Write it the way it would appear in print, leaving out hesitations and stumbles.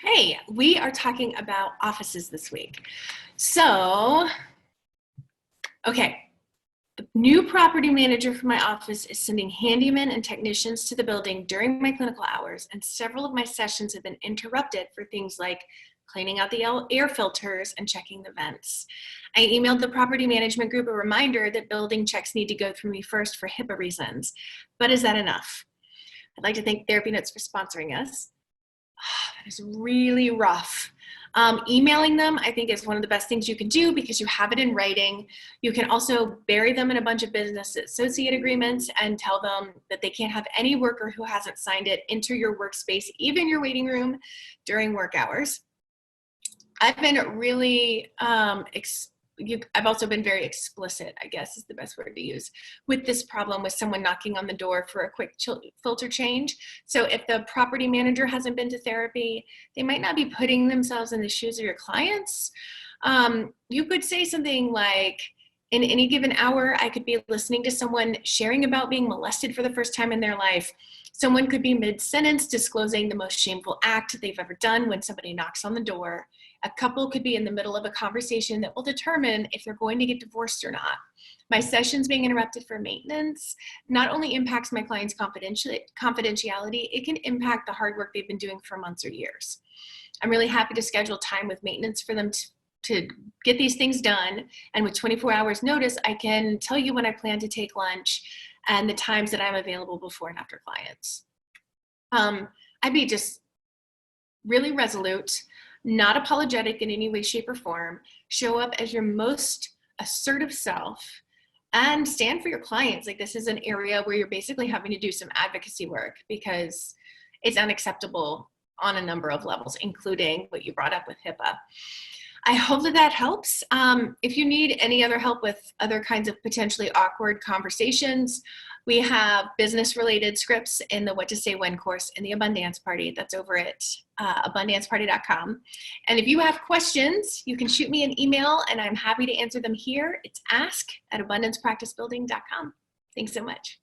Hey, we are talking about offices this week. So, okay, the new property manager for my office is sending handymen and technicians to the building during my clinical hours, and several of my sessions have been interrupted for things like cleaning out the air filters and checking the vents. I emailed the property management group a reminder that building checks need to go through me first for HIPAA reasons, but is that enough? I'd like to thank Therapy Notes for sponsoring us. That is really rough. Emailing them, I think, is one of the best things you can do because you have it in writing. You can also bury them in a bunch of business associate agreements and tell them that they can't have any worker who hasn't signed it enter your workspace, even your waiting room, during work hours. I've been really I've also been very explicit, I guess is the best word to use, with this problem with someone knocking on the door for a quick filter change. So if the property manager hasn't been to therapy, they might not be putting themselves in the shoes of your clients. You could say something like, in any given hour, I could be listening to someone sharing about being molested for the first time in their life. Someone could be mid-sentence disclosing the most shameful act they've ever done when somebody knocks on the door. A couple could be in the middle of a conversation that will determine if they're going to get divorced or not. My sessions being interrupted for maintenance not only impacts my client's confidentiality, it can impact the hard work they've been doing for months or years. I'm really happy to schedule time with maintenance for them to get these things done. And with 24 hours notice, I can tell you when I plan to take lunch and the times that I'm available before and after clients. I'd be just really resolute, not apologetic in any way, shape, or form. Show up as your most assertive self and stand for your clients. Like, this is an area where you're basically having to do some advocacy work because it's unacceptable on a number of levels, including what you brought up with HIPAA. I hope that helps. If you need any other help with other kinds of potentially awkward conversations, we have business-related scripts in the What to Say When course in the Abundance Party. That's over at abundanceparty.com. And if you have questions, you can shoot me an email, and I'm happy to answer them here. It's ask@abundancepracticebuilding.com. Thanks so much.